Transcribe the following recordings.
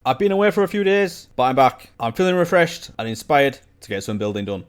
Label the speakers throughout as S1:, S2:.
S1: I've been away for a few days, but I'm back. I'm feeling refreshed and inspired to get some building done.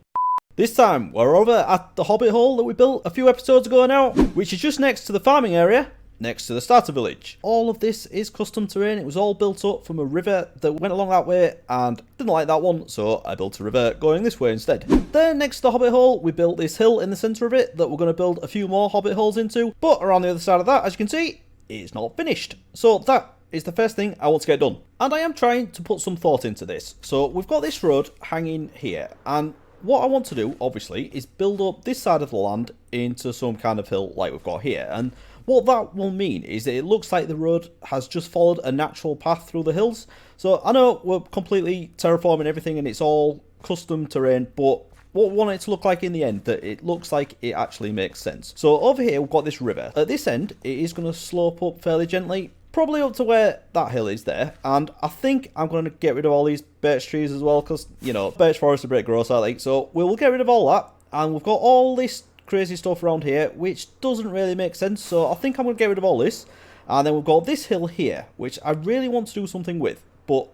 S1: This time, we're over at the hobbit hole that we built a few episodes ago now, which is just next to the farming area, next to the starter village. All of this is custom terrain. It was all built up from a river that went along that way and didn't like that one, so I built a river going this way instead. Then next to the hobbit hole, we built this hill in the centre of it that we're going to build a few more hobbit holes into, but around the other side of that, as you can see, it's not finished. So that is the first thing I want to get done. And I am trying to put some thought into this. So we've got this road hanging here, and what I want to do, obviously, is build up this side of the land into some kind of hill like we've got here. And what that will mean is that it looks like the road has just followed a natural path through the hills. So I know we're completely terraforming everything and it's all custom terrain, but what we want it to look like in the end, that it looks like it actually makes sense. So over here, we've got this river. At this end, it is going to slope up fairly gently, probably up to where that hill is there. And I think I'm going to get rid of all these birch trees as well, because, you know, birch forests are a bit gross, I think. So we'll get rid of all that. And we've got all this crazy stuff around here, which doesn't really make sense. So I think I'm going to get rid of all this. And then we've got this hill here, which I really want to do something with. But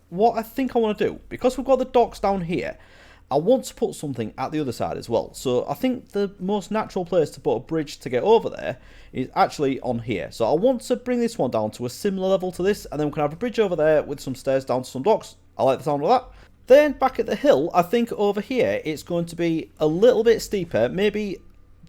S1: what I think I want to do, because we've got the docks down here, I want to put something at the other side as well. So I think the most natural place to put a bridge to get over there is actually on here. So I want to bring this one down to a similar level to this, and then we can have a bridge over there with some stairs down to some docks. I like the sound of that. Then back at the hill, I think over here it's going to be a little bit steeper, maybe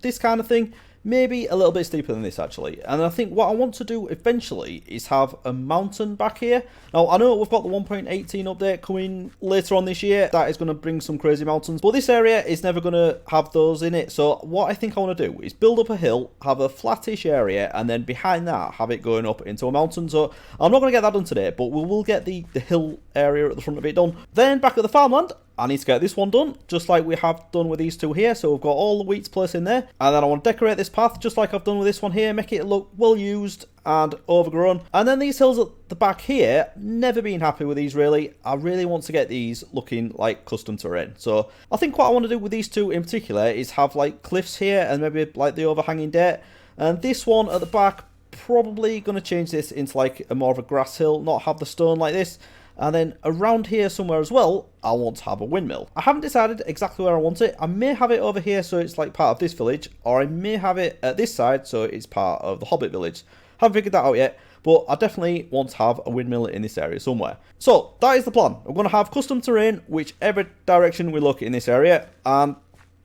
S1: this kind of thing. Maybe a little bit steeper than this actually. And I think what I want to do eventually is have a mountain back here. Now I know we've got the 1.18 update coming later on this year. That is going to bring some crazy mountains. But this area is never going to have those in it. So what I think I want to do is build up a hill, have a flattish area, and then behind that have it going up into a mountain. So I'm not going to get that done today, but we will get the hill area at the front of it done. Then back at the farmland, I need to get this one done, just like we have done with these two here. So we've got all the wheats placed in there. And then I want to decorate this path, just like I've done with this one here, make it look well used and overgrown. And then these hills at the back here, never been happy with these really. I really want to get these looking like custom terrain. So I think what I want to do with these two in particular is have like cliffs here and maybe like the overhanging dirt. And this one at the back, probably going to change this into like a more of a grass hill, not have the stone like this. And then around here somewhere as well, I want to have a windmill. I haven't decided exactly where I want it. I may have it over here so it's like part of this village, or I may have it at this side so it's part of the hobbit village. Haven't figured that out yet, but I definitely want to have a windmill in this area somewhere. So that is the plan. We're going to have custom terrain whichever direction we look in this area, and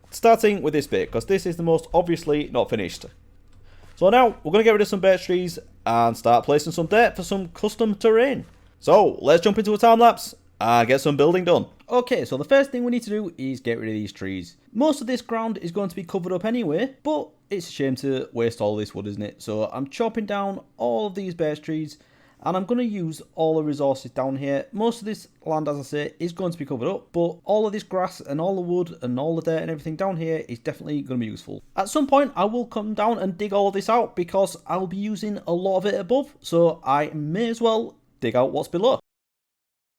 S1: starting with this bit, because this is the most obviously not finished. So now we're going to get rid of some birch trees and start placing some dirt for some custom terrain. So let's jump into a time lapse and get some building done. Okay, so the first thing we need to do is get rid of these trees. Most of this ground is going to be covered up anyway, but it's a shame to waste all this wood, isn't it? So I'm chopping down all of these birch trees, and I'm going to use all the resources down here. Most of this land, as I say, is going to be covered up, but all of this grass and all the wood and all the dirt and everything down here is definitely going to be useful. At some point, I will come down and dig all of this out because I'll be using a lot of it above, so I may as well dig out what's below.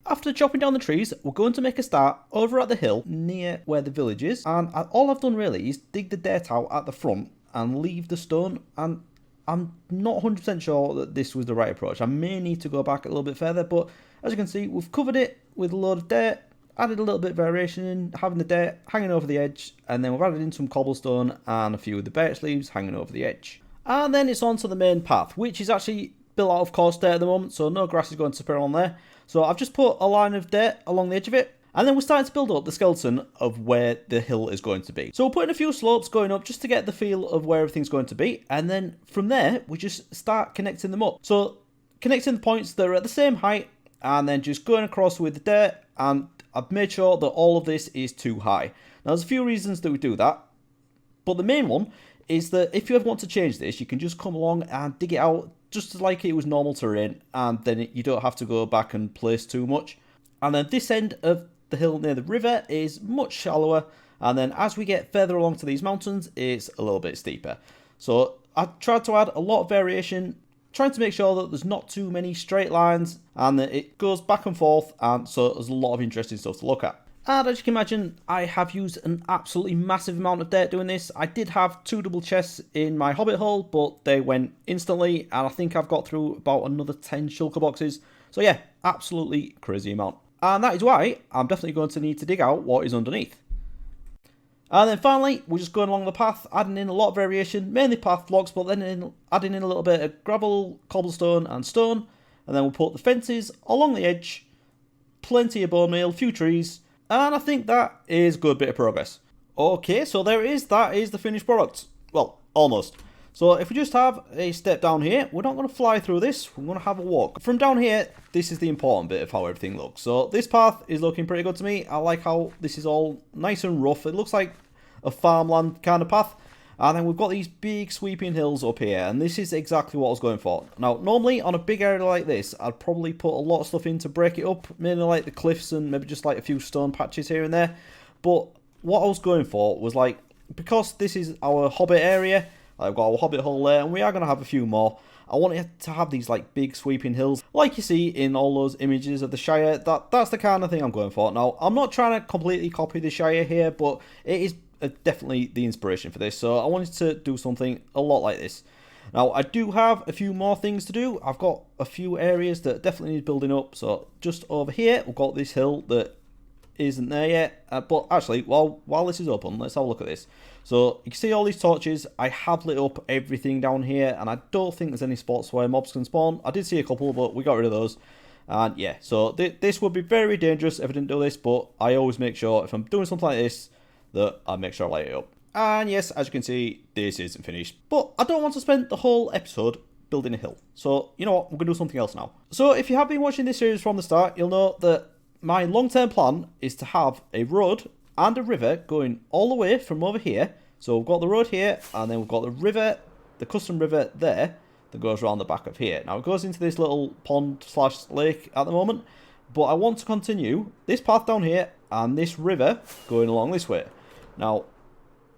S1: After chopping down the trees, we're going to make a start over at the hill near where the village is, and all I've done really is dig the dirt out at the front and leave the stone, and I'm not 100% sure that this was the right approach. I may need to go back a little bit further, but as you can see, we've covered it with a load of dirt, added a little bit of variation in having the dirt hanging over the edge, and then we've added in some cobblestone and a few of the birch leaves hanging over the edge. And then it's on to the main path, which is actually built out of coarse dirt at the moment, so no grass is going to appear on there. So I've just put a line of dirt along the edge of it, and then we're starting to build up the skeleton of where the hill is going to be. So we're putting a few slopes going up just to get the feel of where everything's going to be, and then from there we just start connecting them up. So connecting the points that are at the same height, and then just going across with the dirt, and I've made sure that all of this is too high. Now there's a few reasons that we do that, but the main one is that if you ever want to change this, you can just come along and dig it out just like it was normal terrain, and then you don't have to go back and place too much. And then this end of the hill near the river is much shallower, and then as we get further along to these mountains, it's a little bit steeper. So I tried to add a lot of variation, trying to make sure that there's not too many straight lines and that it goes back and forth, and so there's a lot of interesting stuff to look at. And as you can imagine, I have used an absolutely massive amount of dirt doing this. I did have 2 double chests in my hobbit hole, but they went instantly, and I think I've got through about another 10 shulker boxes. So yeah, absolutely crazy amount. And that is why I'm definitely going to need to dig out what is underneath. And then finally, we're just going along the path, adding in a lot of variation, mainly path blocks, but then adding in a little bit of gravel, cobblestone and stone. And then we'll put the fences along the edge, plenty of bone meal, few trees, and I think that is a good bit of progress. Okay, so there it is, that is the finished product. Well, almost. So if we just have a step down here, we're not going to fly through this, we're going to have a walk. From down here, this is the important bit of how everything looks. So this path is looking pretty good to me. I like how this is all nice and rough. It looks like a farmland kind of path. And then we've got these big sweeping hills up here, and this is exactly what I was going for. Now, normally on a big area like this, I'd probably put a lot of stuff in to break it up, mainly like the cliffs and maybe just like a few stone patches here and there. But what I was going for was like, because this is our hobbit area, I've got our hobbit hole there, and we are going to have a few more. I wanted to have these like big sweeping hills, like you see in all those images of the Shire. That's the kind of thing I'm going for. Now, I'm not trying to completely copy the Shire here, but it is definitely the inspiration for this. So I wanted to do something a lot like this. Now, I do have a few more things to do. I've got a few areas that definitely need building up. So just over here, we've got this hill that isn't there yet. But actually, while this is open, let's have a look at this. So you can see all these torches. I have lit up everything down here, and I don't think there's any spots where mobs can spawn. I did see a couple, but we got rid of those. And yeah, so this would be very dangerous if I didn't do this, but I always make sure if I'm doing something like this that I make sure I light it up. And yes, as you can see, this isn't finished. But I don't want to spend the whole episode building a hill. So, you know what, we're going to do something else now. So if you have been watching this series from the start, you'll know that my long-term plan is to have a road and a river going all the way from over here. So we've got the road here, and then we've got the river, the custom river there, that goes around the back of here. Now it goes into this little pond/lake at the moment, but I want to continue this path down here and this river going along this way. Now,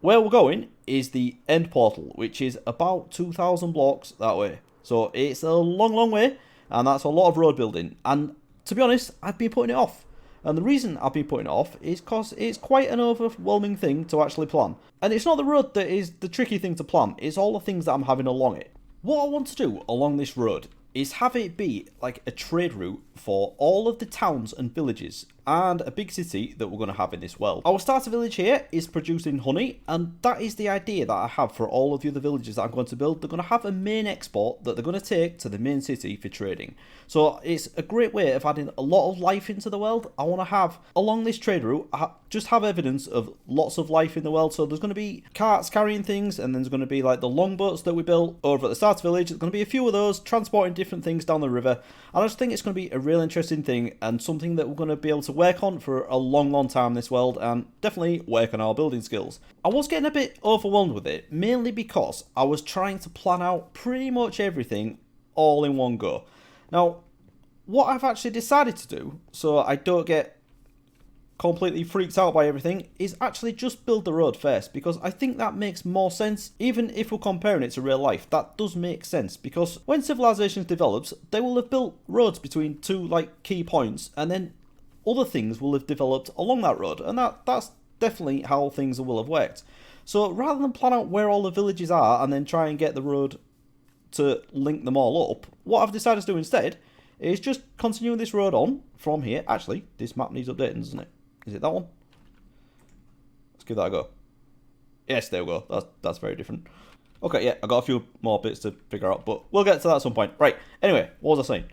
S1: where we're going is the end portal, which is about 2,000 blocks that way. So it's a long way, and that's a lot of road building. And to be honest, I've been putting it off. And the reason I've been putting it off is because it's quite an overwhelming thing to actually plan. And it's not the road that is the tricky thing to plan, it's all the things that I'm having along it. What I want to do along this road is have it be like a trade route for all of the towns and villages and a big city that we're going to have in this world. Our starter village here is producing honey, and that is the idea that I have for all of the other villages that I'm going to build. They're going to have a main export that they're going to take to the main city for trading. So it's a great way of adding a lot of life into the world. I want to have, along this trade route, just have evidence of lots of life in the world. So there's going to be carts carrying things, and then there's going to be like the longboats that we built over at the starter village. There's going to be a few of those transporting different things down the river. And I just think it's going to be a real interesting thing, and something that we're going to be able to work on for a long time in this world, and definitely work on our building skills. I was getting a bit overwhelmed with it, mainly because I was trying to plan out pretty much everything all in one go. Now, what I've actually decided to do, so I don't get completely freaked out by everything, is actually just build the road first, because I think that makes more sense. Even if we're comparing it to real life, that does make sense, because when civilizations develops, they will have built roads between two like key points, and then other things will have developed along that road, and that's definitely how things will have worked. So rather than plan out where all the villages are and then try and get the road to link them all up, what I've decided to do instead is just continuing this road on from here. Actually, this map needs updating, doesn't it? Is it that one? Let's give that a go. Yes, there we go. That's very different. Okay, yeah, I got a few more bits to figure out, but we'll get to that at some point. Right, anyway, what was I saying?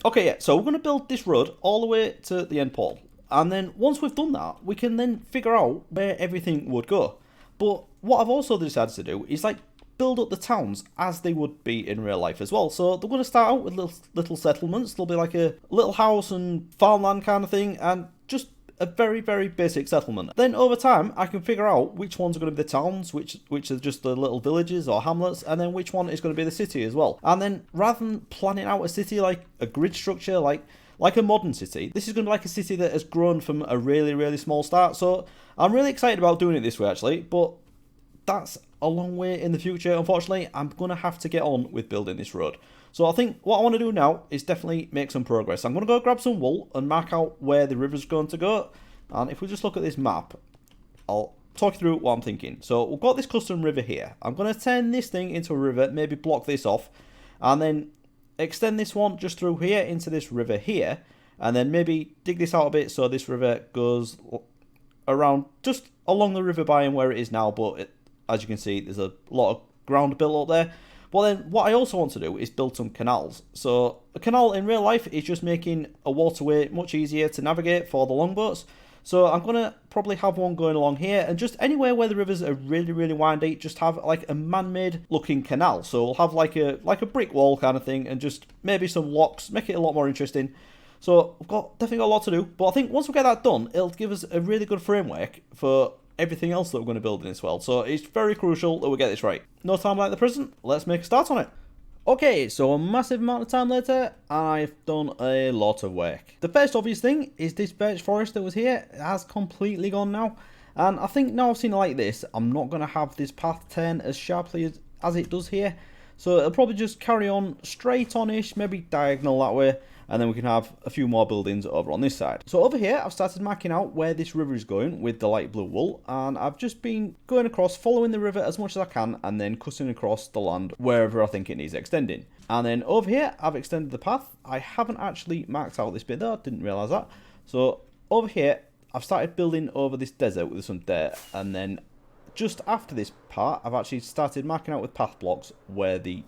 S1: Okay, yeah, so we're going to build this road all the way to the end portal. And then once we've done that, we can then figure out where everything would go. But what I've also decided to do is like build up the towns as they would be in real life as well. So they're going to start out with little settlements. There'll be like a little house and farmland kind of thing, and just a very basic settlement. Then over time, I can figure out which ones are going to be the towns, which are just the little villages or hamlets, and then which one is going to be the city as well. And then rather than planning out a city like a grid structure, like a modern city, this is going to be like a city that has grown from a really small start. So I'm really excited about doing it this way actually, but that's a long way in the future. Unfortunately, I'm going to have to get on with building this road. So I think what I want to do now is definitely make some progress. I'm going to go grab some wool and mark out where the river's going to go. And if we just look at this map, I'll talk you through what I'm thinking. So we've got this custom river here. I'm going to turn this thing into a river, maybe block this off. And then extend this one just through here into this river here, and then maybe dig this out a bit so this river goes around just along the river biome where it is now, but as you can see, there's a lot of ground built up there. But then what I also want to do is build some canals. So a canal in real life is just making a waterway much easier to navigate for the longboats. So I'm going to probably have one going along here, and just anywhere where the rivers are really, really windy, just have like a man-made looking canal. So we'll have like a brick wall kind of thing, and just maybe some locks, make it a lot more interesting. So we've definitely got a lot to do, but I think once we get that done, it'll give us a really good framework for everything else that we're going to build in this world. So it's very crucial that we get this right. No time like the present, let's make a start on it. Okay, so a massive amount of time later, I've done a lot of work. The first obvious thing is this birch forest that was here. It has completely gone now. And I think now I've seen it like this, I'm not going to have this path turn as sharply as it does here. So it'll probably just carry on straight on-ish, maybe diagonal that way. And then we can have a few more buildings over on this side. So over here, I've started marking out where this river is going with the light blue wool. And I've just been going across, following the river as much as I can, and then cutting across the land wherever I think it needs extending. And then over here, I've extended the path. I haven't actually marked out this bit though, didn't realise that. So over here, I've started building over this desert with some dirt. And then just after this part, I've actually started marking out with path blocks where the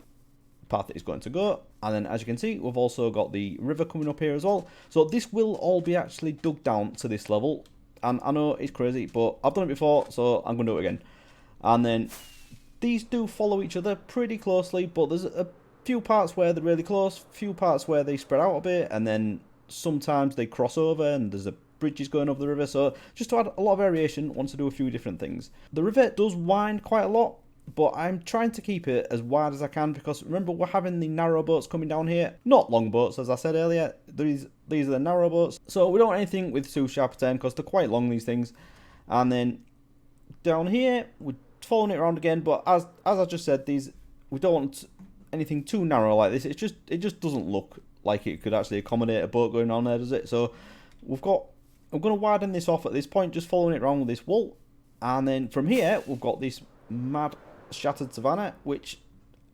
S1: path is going to go. And then as you can see, we've also got the river coming up here as well. So this will all be actually dug down to this level. And I know it's crazy, but I've done it before, so I'm going to do it again. And then these do follow each other pretty closely, but there's a few parts where they're really close, few parts where they spread out a bit, and then sometimes they cross over and there's bridges going over the river. So just to add a lot of variation, I want to do a few different things. The river does wind quite a lot, but I'm trying to keep it as wide as I can, because remember, we're having the narrow boats coming down here, not long boats as I said earlier. These are the narrow boats, so we don't want anything with too sharp a turn because they're quite long, these things. And then down here we're following it around again, but as I just said, we don't want anything too narrow like this. It just doesn't look like it could actually accommodate a boat going on there, does it? So I'm going to widen this off at this point, just following it around with this wool. And then from here we've got this mad shattered savannah, which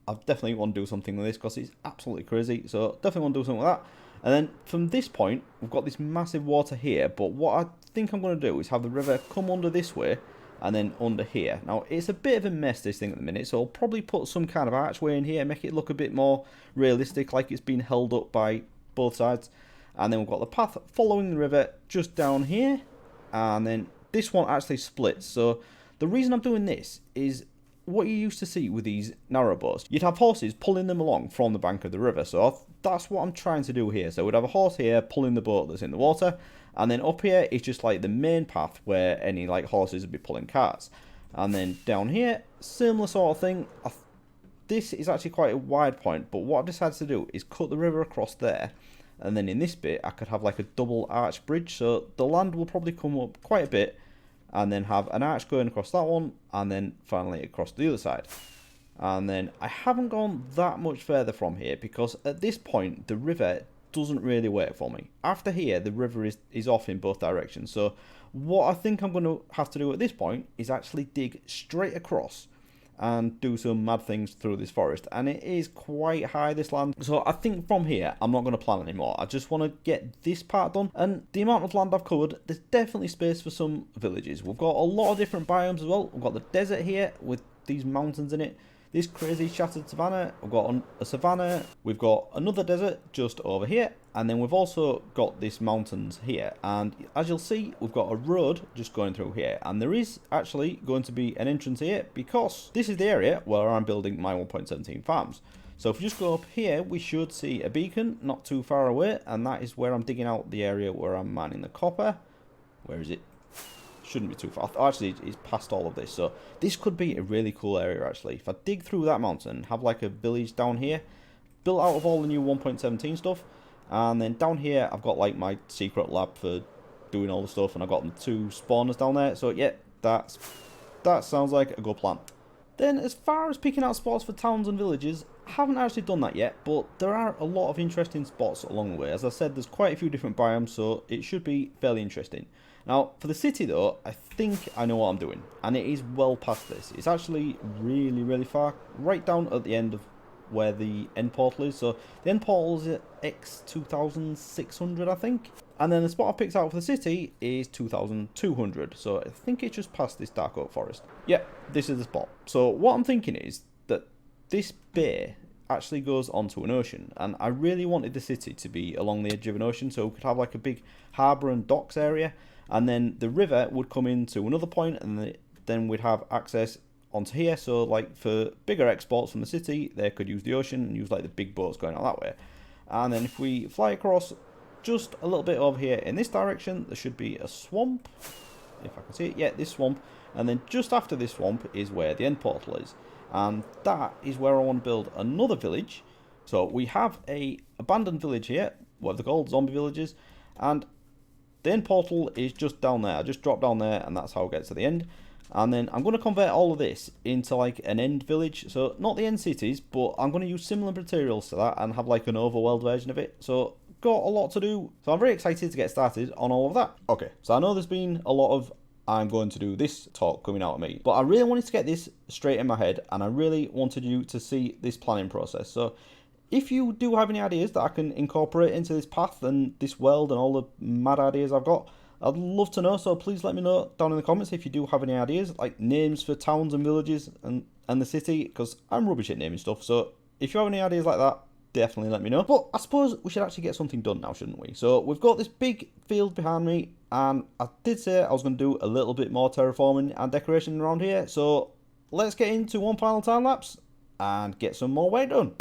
S1: I definitely want to do something with this because it's absolutely crazy. So definitely want to do something with that. And then from this point, we've got this massive water here. But what I think I'm going to do is have the river come under this way and then under here. Now, it's a bit of a mess, this thing at the minute. So I'll probably put some kind of archway in here, make it look a bit more realistic, like it's been held up by both sides. And then we've got the path following the river just down here. And then this one actually splits. So the reason I'm doing this is what you used to see with these narrow boats. You'd have horses pulling them along from the bank of the river. So that's what I'm trying to do here. So we'd have a horse here pulling the boat that's in the water, and then up here it's just like the main path where any like horses would be pulling carts. And then down here, similar sort of thing. This is actually quite a wide point, but what I've decided to do is cut the river across there, and then in this bit I could have like a double arch bridge, so the land will probably come up quite a bit, and then have an arch going across that one, and then finally across the other side. And then I haven't gone that much further from here, because at this point the river doesn't really work for me. After here, the river is off in both directions. So what I think I'm going to have to do at this point is actually dig straight across and do some mad things through this forest. And it is quite high, this land. So I think from here, I'm not going to plan anymore. I just want to get this part done. And the amount of land I've covered, there's definitely space for some villages. We've got a lot of different biomes as well. We've got the desert here with these mountains in it. This crazy shattered savannah. We've got a savannah. We've got another desert just over here. And then we've also got these mountains here. And as you'll see, we've got a road just going through here. And there is actually going to be an entrance here, because this is the area where I'm building my 1.17 farms. So if you just go up here, we should see a beacon not too far away. And that is where I'm digging out the area where I'm mining the copper. Where is it? Shouldn't be too far. Actually, it's past all of this. So this could be a really cool area, actually. If I dig through that mountain, have like a village down here, built out of all the new 1.17 stuff. And then down here, I've got like my secret lab for doing all the stuff. And I've got 2 spawners down there. So yeah, that sounds like a good plan. Then as far as picking out spots for towns and villages, I haven't actually done that yet. But there are a lot of interesting spots along the way. As I said, there's quite a few different biomes. So it should be fairly interesting. Now, for the city though, I think I know what I'm doing. And it is well past this. It's actually really, really far. Right down at the end of where the end portal is. So the end portal is at X2600, I think. And then the spot I picked out for the city is 2200. So I think it's just past this dark oak forest. Yeah, this is the spot. So what I'm thinking is that this bay actually goes onto an ocean, and I really wanted the city to be along the edge of an ocean, so we could have like a big harbour and docks area, and then the river would come into another point, and then we'd have access onto here. So like for bigger exports from the city, they could use the ocean and use like the big boats going out that way. And then if we fly across just a little bit over here in this direction, there should be a swamp, if I can see it. Yeah, this swamp. And then just after this swamp is where the end portal is, and that is where I want to build another village. So we have a abandoned village here, what they're called, zombie villages, and the end portal is just down there. I just dropped down there, and that's how I get to the end. And then I'm going to convert all of this into like an end village. So not the end cities, but I'm going to use similar materials to that and have like an overworld version of it. So got a lot to do. So I'm very excited to get started on all of that. Okay, so I know there's been a lot of I'm going to do this talk coming out of me, but I really wanted to get this straight in my head, and I really wanted you to see this planning process. So if you do have any ideas that I can incorporate into this path and this world and all the mad ideas I've got, I'd love to know. So please let me know down in the comments if you do have any ideas, like names for towns and villages and the city, because I'm rubbish at naming stuff. So if you have any ideas like that, definitely let me know. But I suppose we should actually get something done now, shouldn't we? So we've got this big field behind me, and I did say I was going to do a little bit more terraforming and decoration around here. So let's get into one final time lapse and get some more work done.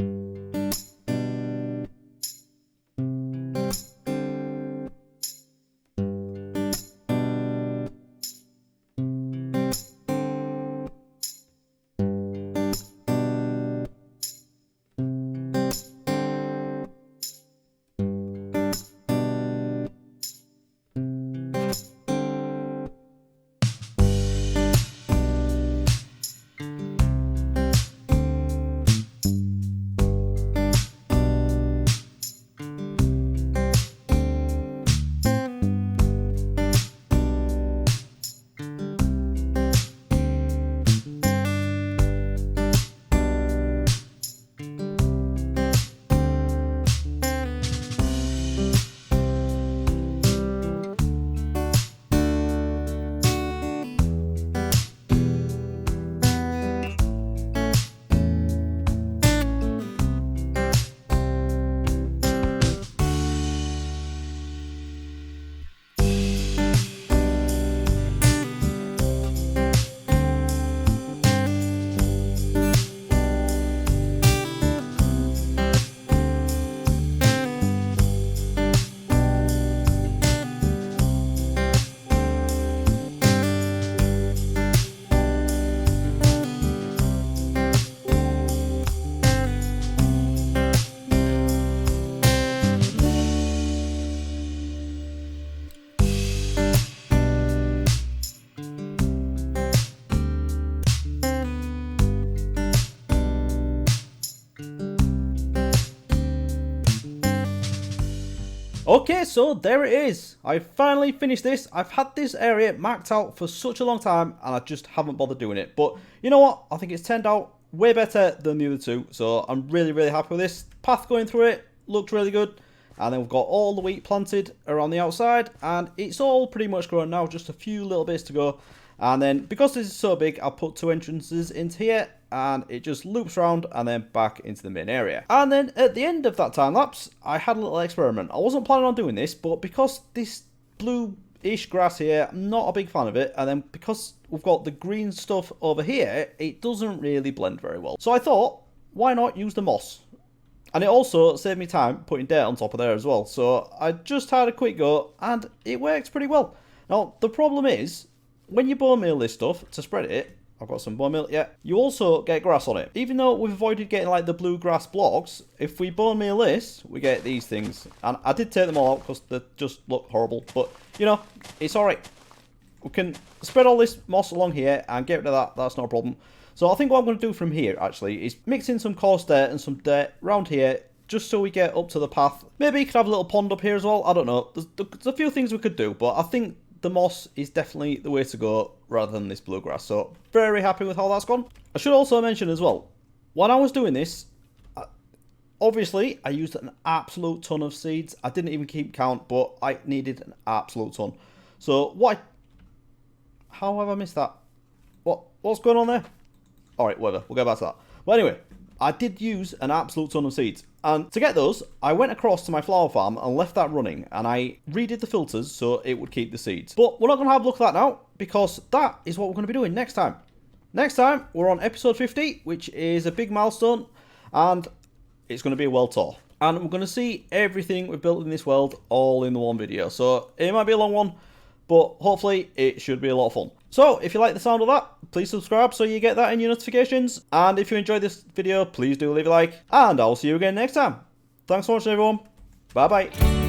S1: Okay, so there it is. I finally finished this. I've had this area marked out for such a long time, and I just haven't bothered doing it. But you know what? I think it's turned out way better than the other two. So I'm really, really happy with this. Path going through it looked really good. And then we've got all the wheat planted around the outside, and it's all pretty much grown now. Just a few little bits to go. And then because this is so big, I'll put two entrances into here, and it just loops around and then back into the main area. And then at the end of that time lapse, I had a little experiment. I wasn't planning on doing this, but because this blue-ish grass here, I'm not a big fan of it. And then because we've got the green stuff over here, it doesn't really blend very well. So I thought, why not use the moss? And it also saved me time putting dirt on top of there as well. So I just had a quick go, and it works pretty well. Now, the problem is, when you bone meal this stuff to spread it, I've got some bone meal, yeah, you also get grass on it. Even though we've avoided getting like the blue grass blocks, if we bone meal this, we get these things. And I did take them all out because they just look horrible. But, you know, it's alright. We can spread all this moss along here and get rid of that. That's not a problem. So I think what I'm going to do from here, actually, is mix in some coarse dirt and some dirt around here, just so we get up to the path. Maybe you could have a little pond up here as well. I don't know. There's a few things we could do, but I think the moss is definitely the way to go rather than this bluegrass. So very happy with how that's gone. I should also mention as well, when I was doing this, Obviously, I used an absolute ton of seeds. I didn't even keep count, but I needed an absolute ton. So how have I missed that? What's going on there? Alright, whatever. We'll go back to that. But anyway, I did use an absolute ton of seeds. And to get those, I went across to my flower farm and left that running. And I redid the filters so it would keep the seeds. But we're not going to have a look at that now, because that is what we're going to be doing next time. Next time, we're on episode 50, which is a big milestone. And it's going to be a world tour. And we're going to see everything we've built in this world all in the one video. So it might be a long one, but hopefully it should be a lot of fun. So if you like the sound of that, please subscribe so you get that in your notifications. And if you enjoyed this video, please do leave a like. And I'll see you again next time. Thanks so much, everyone. Bye bye.